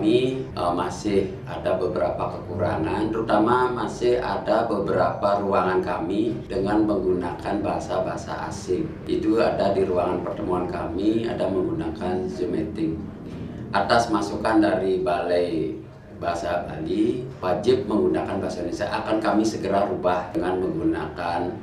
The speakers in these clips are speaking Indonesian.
kami masih ada beberapa kekurangan, terutama masih ada beberapa ruangan kami dengan menggunakan bahasa-bahasa asing. Itu ada di ruangan pertemuan kami, ada menggunakan Zoom meeting. Atas masukan dari Balai Bahasa Bali, wajib menggunakan bahasa Indonesia akan kami segera rubah dengan menggunakan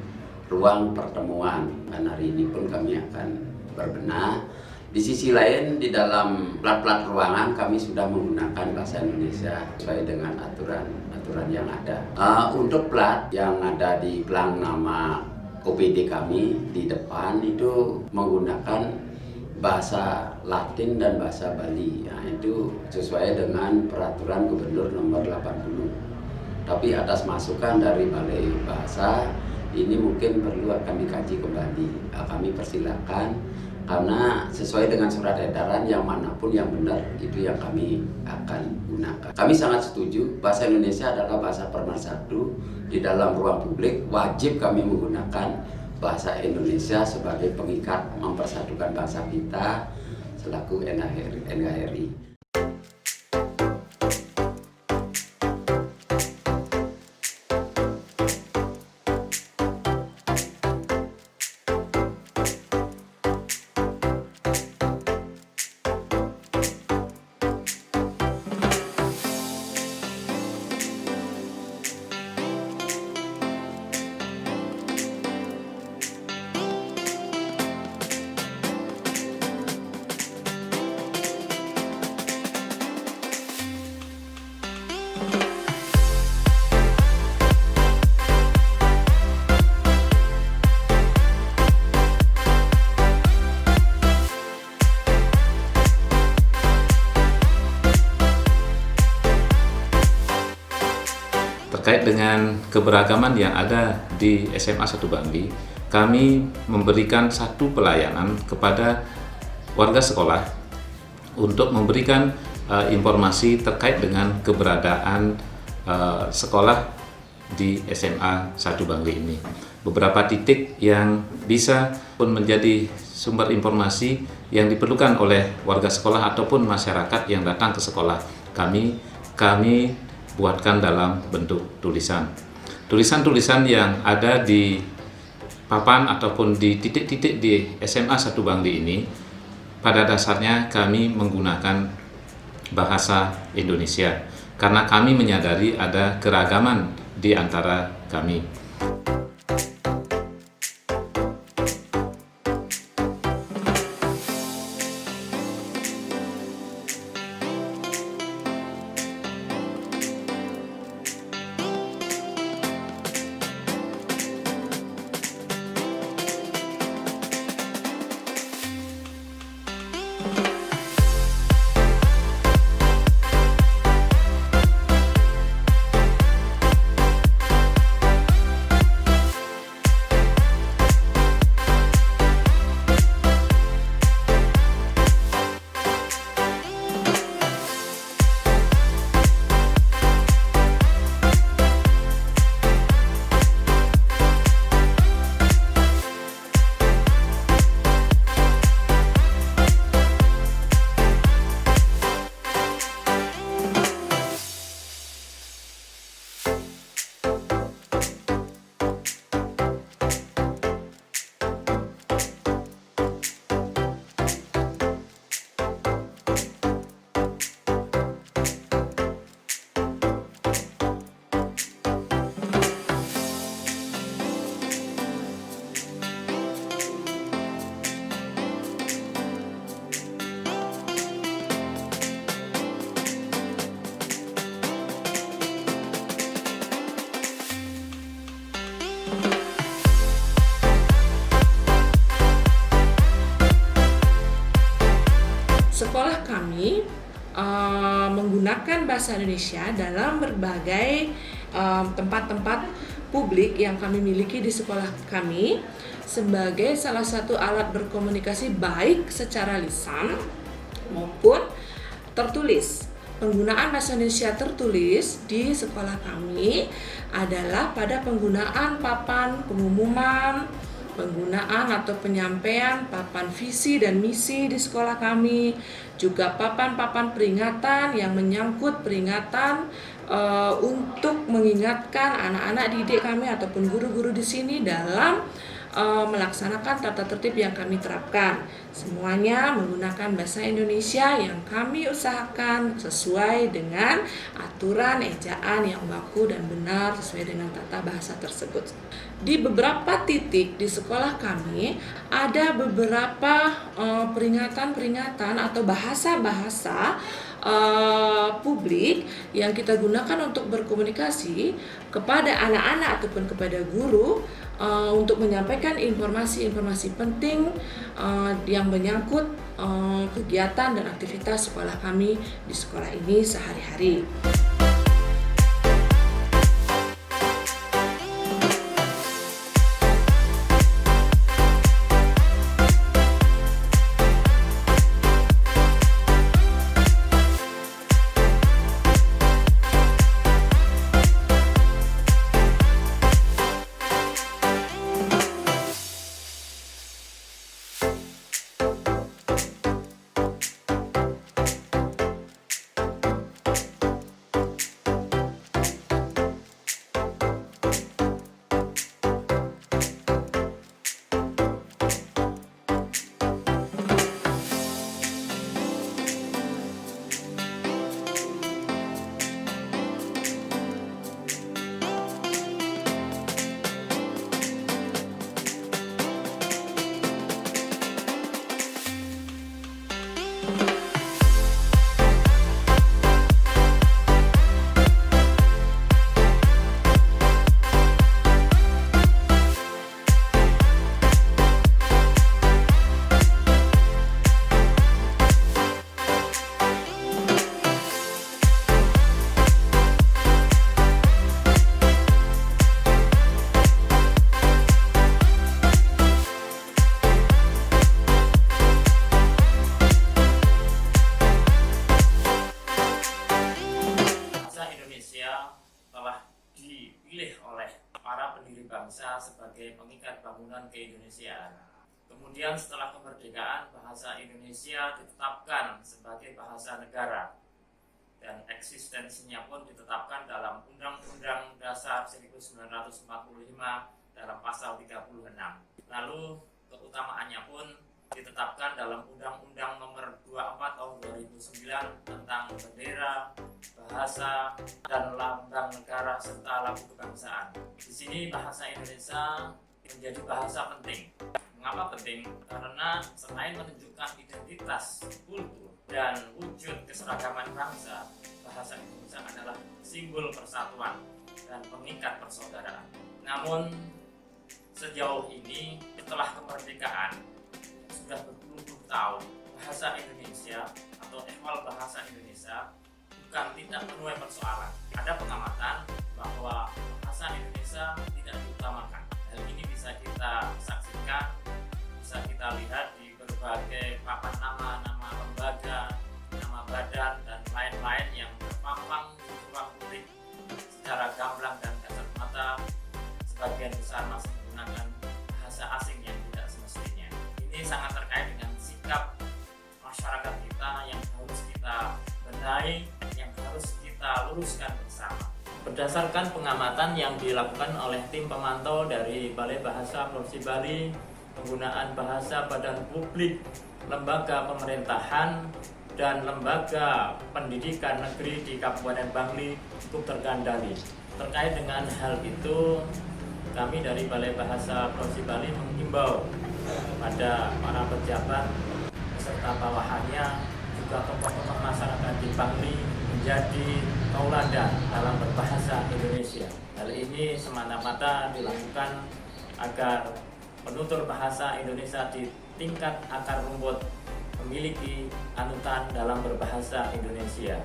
ruang pertemuan. Dan hari ini pun kami akan berbenah. Di sisi lain, di dalam plat-plat ruangan kami sudah menggunakan bahasa Indonesia sesuai dengan aturan yang ada. Untuk plat yang ada di pelang nama OPD kami di depan itu menggunakan bahasa Latin dan bahasa Bali. Nah, itu sesuai dengan peraturan Gubernur nomor 80. Tapi atas masukan dari Balai Bahasa, ini mungkin perlu akan dikaji kembali. Kami persilakan, karena sesuai dengan surat edaran yang manapun yang benar itu yang kami akan gunakan. Kami sangat setuju bahasa Indonesia adalah bahasa pemersatu di dalam ruang publik. Wajib kami menggunakan bahasa Indonesia sebagai pengikat mempersatukan bangsa kita selaku NKRI. Terkait dengan keberagaman yang ada di SMA 1 Bangli, kami memberikan satu pelayanan kepada warga sekolah untuk memberikan informasi terkait dengan keberadaan sekolah di SMA 1 Bangli ini. Beberapa titik yang bisa pun menjadi sumber informasi yang diperlukan oleh warga sekolah ataupun masyarakat yang datang ke sekolah. Kami buatkan dalam bentuk tulisan. Tulisan-tulisan yang ada di papan ataupun di titik-titik di SMA 1 Bangli ini, pada dasarnya kami menggunakan bahasa Indonesia karena kami menyadari ada keragaman di antara kami. Sekolah kami menggunakan bahasa Indonesia dalam berbagai tempat-tempat publik yang kami miliki di sekolah kami sebagai salah satu alat berkomunikasi baik secara lisan maupun tertulis. Penggunaan bahasa Indonesia tertulis di sekolah kami adalah pada penggunaan papan pengumuman, penggunaan atau penyampaian papan visi dan misi di sekolah kami, juga papan-papan peringatan yang menyangkut peringatan untuk mengingatkan anak-anak didik kami ataupun guru-guru di sini dalam melaksanakan tata tertib yang kami terapkan. Semuanya menggunakan bahasa Indonesia yang kami usahakan sesuai dengan aturan ejaan yang baku dan benar sesuai dengan tata bahasa tersebut. Di beberapa titik di sekolah kami ada beberapa peringatan-peringatan atau bahasa-bahasa publik yang kita gunakan untuk berkomunikasi kepada anak-anak ataupun kepada guru untuk menyampaikan informasi-informasi penting yang menyangkut kegiatan dan aktivitas sekolah kami di sekolah ini sehari-hari. bangsa sebagai pengikat bangunan keindonesiaan. Kemudian setelah kemerdekaan, bahasa Indonesia ditetapkan sebagai bahasa negara dan eksistensinya pun ditetapkan dalam Undang-Undang Dasar 1945 dalam pasal 36. Lalu keutamaannya pun ditetapkan dalam Undang-Undang Nomor 24 Tahun 2009 tentang bendera, bahasa, dan lambang negara serta lagu kebangsaan. Di sini bahasa Indonesia menjadi bahasa penting. Mengapa penting? Karena selain menunjukkan identitas, kultur, dan wujud keseragaman bangsa, bahasa Indonesia adalah simbol persatuan dan pengikat persaudaraan. Namun sejauh ini setelah kemerdekaan sudah berpuluh-puluh tahun, bahasa Indonesia atau ehwal bahasa Indonesia bukan tidak menuai persoalan. Ada pengamatan bahwa bahasa Indonesia tidak diutamakan. Hal ini bisa kita saksikan, bisa kita lihat di berbagai papan nama lembaga, nama badan, dan lain-lain yang terpampang di ruang publik secara gamblang dan kasat mata. Sebagian besar masih menggunakan bahasa asing yang tidak semestinya. Ini sangat terkait dengan sikap masyarakat kita yang harus kita benahi, yang harus kita luruskan bersama. Berdasarkan pengamatan yang dilakukan oleh tim pemantau dari Balai Bahasa Provinsi Bali, penggunaan bahasa badan publik, lembaga pemerintahan, dan lembaga pendidikan negeri di Kabupaten Bangli cukup terkendali. Terkait dengan hal itu, kami dari Balai Bahasa Provinsi Bali menghimbau kepada para pejabat beserta bawahannya, juga tokoh-tokoh masyarakat di Bangli menjadi tauladan dalam berbahasa Indonesia. Hal ini semata-mata dilakukan agar penutur bahasa Indonesia di tingkat akar rumput memiliki anutan dalam berbahasa Indonesia.